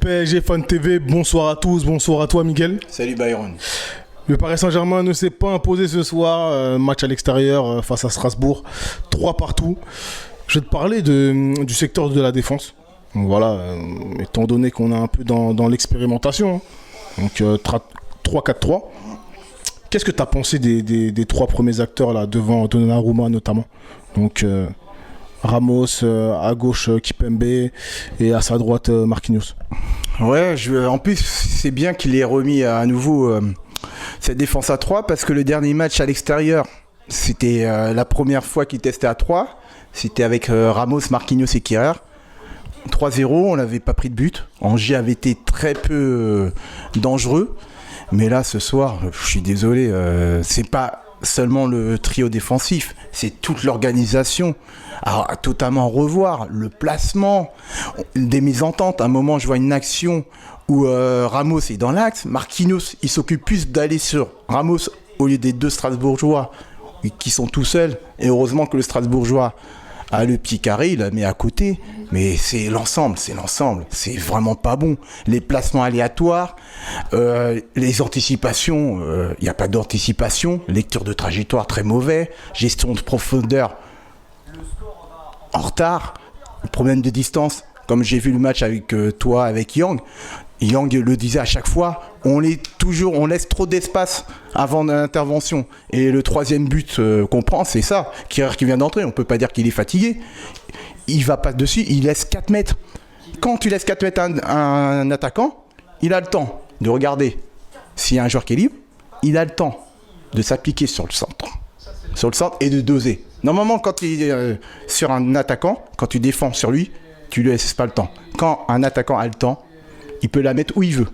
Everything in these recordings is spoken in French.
PSG Fan TV, bonsoir à tous, bonsoir à toi Miguel. Salut Byron. Le Paris Saint-Germain ne s'est pas imposé ce soir, match à l'extérieur face à Strasbourg, 3 partout. Je vais te parler du secteur de la défense. Donc voilà, étant donné qu'on est un peu dans l'expérimentation, hein. Donc 3-4-3. Qu'est-ce que tu as pensé des 3 premiers acteurs là, devant Donnarumma notamment? Donc Ramos, à gauche Kimpembe et à sa droite Marquinhos. Ouais, en plus c'est bien qu'il ait remis à nouveau cette défense à 3 parce que le dernier match à l'extérieur, c'était la première fois qu'il testait à 3. C'était avec Ramos, Marquinhos et Kehrer. 3-0, on n'avait pas pris de but. Angers avait été très peu dangereux. Mais là, ce soir, je suis désolé, c'est pas seulement le trio défensif, c'est toute l'organisation à totalement revoir, le placement, des mésententes. À un moment, je vois une action où Ramos est dans l'axe, Marquinhos, il s'occupe plus d'aller sur Ramos au lieu des 2 Strasbourgeois qui sont tout seuls. Et heureusement que le Strasbourgeois a le petit carré, il la met à côté. Mais c'est l'ensemble. C'est vraiment pas bon. Les placements aléatoires, les anticipations, il n'y a pas d'anticipation. Lecture de trajectoire très mauvais. Gestion de profondeur en retard. Problème de distance. Comme j'ai vu le match avec toi, avec Yang. Yang le disait à chaque fois, on laisse trop d'espace avant l'intervention. Et le 3e but qu'on prend, c'est ça. Kehrer qui vient d'entrer, on ne peut pas dire qu'il est fatigué. Il va pas dessus, il laisse 4 mètres. Quand tu laisses 4 mètres à un attaquant, il a le temps de regarder s'il y a un joueur qui est libre. Il a le temps de s'appliquer sur le centre et de doser. Normalement, quand tu es sur un attaquant, quand tu défends sur lui, tu lui laisses pas le temps. Quand un attaquant a le temps, il peut la mettre où il veut.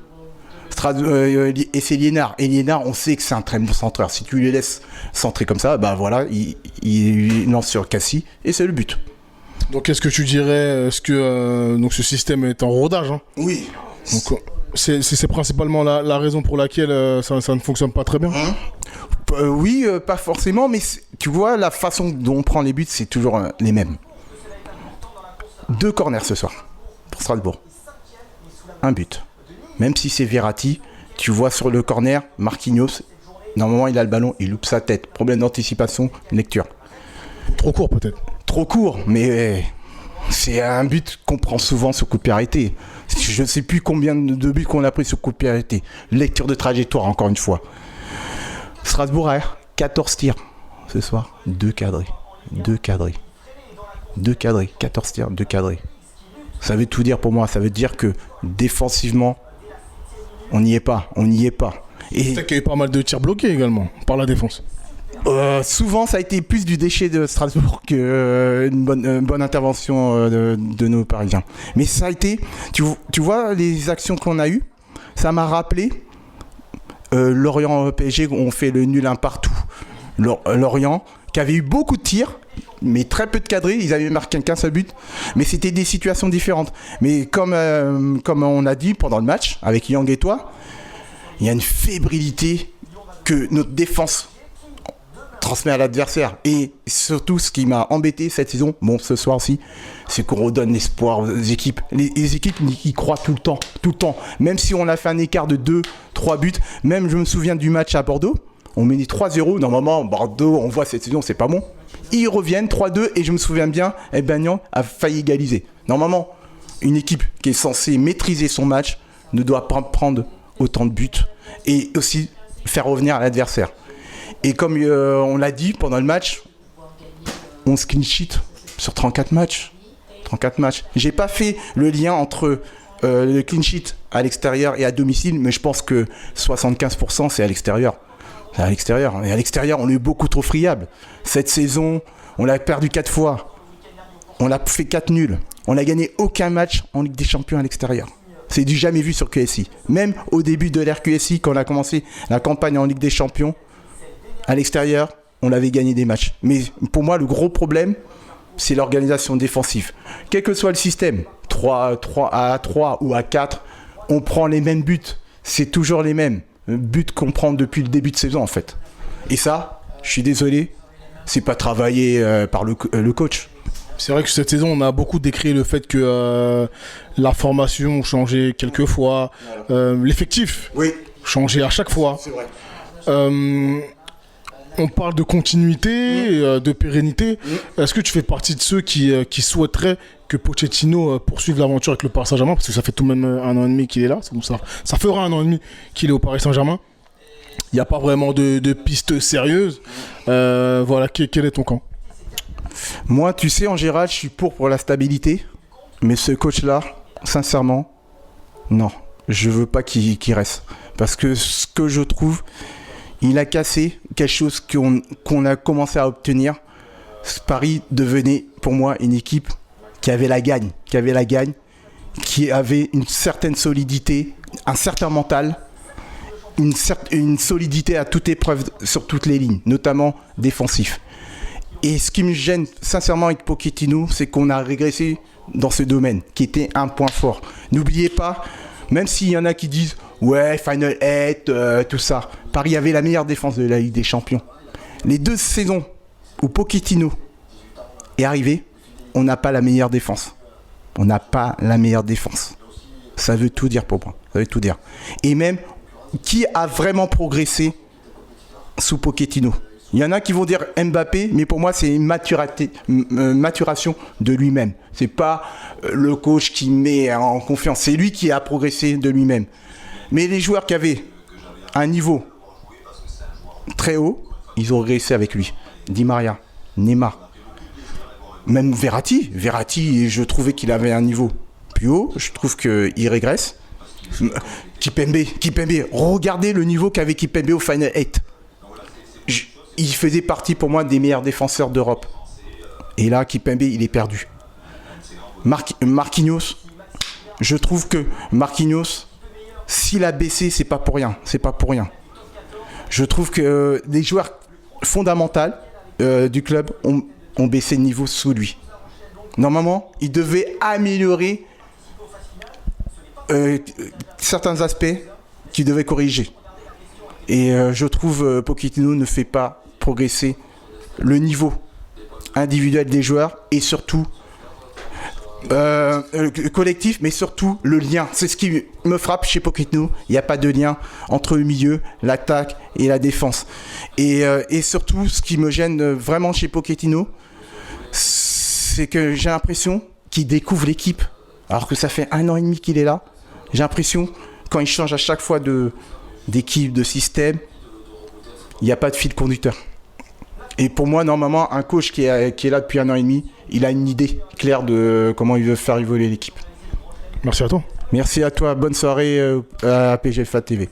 Et c'est Liénard. Et Liénard, on sait que c'est un très bon centreur. Si tu lui laisses centrer comme ça, bah voilà, il lance sur Cassie et c'est le but. Donc est-ce que tu dirais donc ce système est en rodage, hein? Oui. Donc c'est principalement la raison pour laquelle ça ne fonctionne pas très bien. Oui, pas forcément, mais tu vois, la façon dont on prend les buts, c'est toujours les mêmes. 2 corners ce soir pour Strasbourg. 1 but. Même si c'est Verratti, tu vois sur le corner, Marquinhos, normalement il a le ballon, il loupe sa tête. Problème d'anticipation, lecture. Trop court peut-être. Trop court, mais c'est un but qu'on prend souvent sur coup de pied arrêté. Je ne sais plus combien de buts qu'on a pris sur coup de pied arrêté. Lecture de trajectoire, encore une fois. Strasbourg a 14 tirs ce soir, 2 cadrés. 14 tirs, 2 cadrés. Ça veut tout dire pour moi. Ça veut dire que défensivement, on n'y est pas. Et peut-être qu'il y a eu pas mal de tirs bloqués également par la défense. Souvent, ça a été plus du déchet de Strasbourg qu'une bonne intervention de nos Parisiens. Mais ça a été, tu vois, les actions qu'on a eues, ça m'a rappelé Lorient PSG, on fait le nul un partout. Lorient, qui avait eu beaucoup de tirs, mais très peu de cadrés, ils avaient marqué qu'un seul but, mais c'était des situations différentes. Mais comme on a dit pendant le match, avec Yang et toi, il y a une fébrilité que notre défense transmet à l'adversaire. Et surtout, ce qui m'a embêté cette saison, ce soir aussi, c'est qu'on redonne l'espoir aux équipes. Les équipes qui croient tout le temps. Même si on a fait un écart de 2-3 buts, même je me souviens du match à Bordeaux, on menait 3-0, normalement, Bordeaux, on voit cette saison, c'est pas bon. Ils reviennent 3-2 et je me souviens bien, Ebagnan a failli égaliser. Normalement, une équipe qui est censée maîtriser son match ne doit pas prendre autant de buts et aussi faire revenir l'adversaire. Et comme on l'a dit pendant le match, 11 clean sheet sur 34 matchs. J'ai pas fait le lien entre le clean sheet à l'extérieur et à domicile, mais je pense que 75% c'est à l'extérieur. Et à l'extérieur, on est beaucoup trop friable. Cette saison, on l'a perdu 4 fois. On a fait 4 nuls. On n'a gagné aucun match en Ligue des Champions à l'extérieur. C'est du jamais vu sur QSI. Même au début de l'RQSI, quand on a commencé la campagne en Ligue des Champions, à l'extérieur, on avait gagné des matchs. Mais pour moi, le gros problème, c'est l'organisation défensive. Quel que soit le système, 3 à 3 ou à 4, on prend les mêmes buts. C'est toujours les mêmes buts qu'on prend depuis le début de saison, en fait. Et ça, je suis désolé, c'est pas travaillé par le coach. C'est vrai que cette saison, on a beaucoup décrit le fait que la formation changeait quelques fois, l'effectif Oui, changeait à chaque fois. c'est vrai. On parle de continuité, de pérennité. Est-ce que tu fais partie de ceux qui souhaiteraient que Pochettino poursuive l'aventure avec le Paris Saint-Germain, parce que ça fait tout de même 1 an et demi qu'il est là, ça fera 1 an et demi qu'il est au Paris Saint-Germain. Il n'y a pas vraiment de piste sérieuse. Voilà, quel est ton camp? Moi, tu sais, en général, je suis pour la stabilité. Mais ce coach-là, sincèrement, non. Je veux pas qu'il reste. Parce que ce que je trouve, il a cassé quelque chose qu'on a commencé à obtenir. Paris devenait, pour moi, une équipe qui avait la gagne. Qui avait une certaine solidité, un certain mental, une solidité à toute épreuve sur toutes les lignes, notamment défensif. Et ce qui me gêne sincèrement avec Pochettino, c'est qu'on a régressé dans ce domaine, qui était un point fort. N'oubliez pas, même s'il y en a qui disent « Ouais, Final 8, tout ça », Paris avait la meilleure défense de la Ligue des Champions. Les 2 saisons où Pochettino est arrivé, on n'a pas la meilleure défense. On n'a pas la meilleure défense. Ça veut tout dire pour moi. Ça veut tout dire. Et même, qui a vraiment progressé sous Pochettino? Il y en a qui vont dire Mbappé, mais pour moi, c'est une maturation de lui-même. C'est pas le coach qui met en confiance. C'est lui qui a progressé de lui-même. Mais les joueurs qui avaient un niveau très haut, ils ont régressé avec lui. Di Maria, Neymar, même Verratti. Verratti, je trouvais qu'il avait un niveau plus haut. Je trouve qu'il régresse. Kipembe. Regardez le niveau qu'avait Kipembe au Final 8. Il faisait partie pour moi des meilleurs défenseurs d'Europe. Et là, Kipembe, il est perdu. Marquinhos, je trouve que Marquinhos, s'il a baissé, c'est pas pour rien. Je trouve que les joueurs fondamentaux du club ont baissé de niveau sous lui. Normalement, il devait améliorer certains aspects qu'il devait corriger. Et je trouve Pochettino ne fait pas progresser le niveau individuel des joueurs et surtout collectif, mais surtout le lien. C'est ce qui me frappe chez Pochettino. Il n'y a pas de lien entre le milieu, l'attaque et la défense. Et surtout, ce qui me gêne vraiment chez Pochettino, c'est que j'ai l'impression qu'il découvre l'équipe, alors que ça fait 1 an et demi qu'il est là. J'ai l'impression, quand il change à chaque fois d'équipe, de système, il n'y a pas de fil conducteur. Et pour moi, normalement, un coach qui est là depuis 1 an et demi, il a une idée claire de comment il veut faire évoluer l'équipe. Merci à toi. Merci à toi. Bonne soirée à PGFA TV.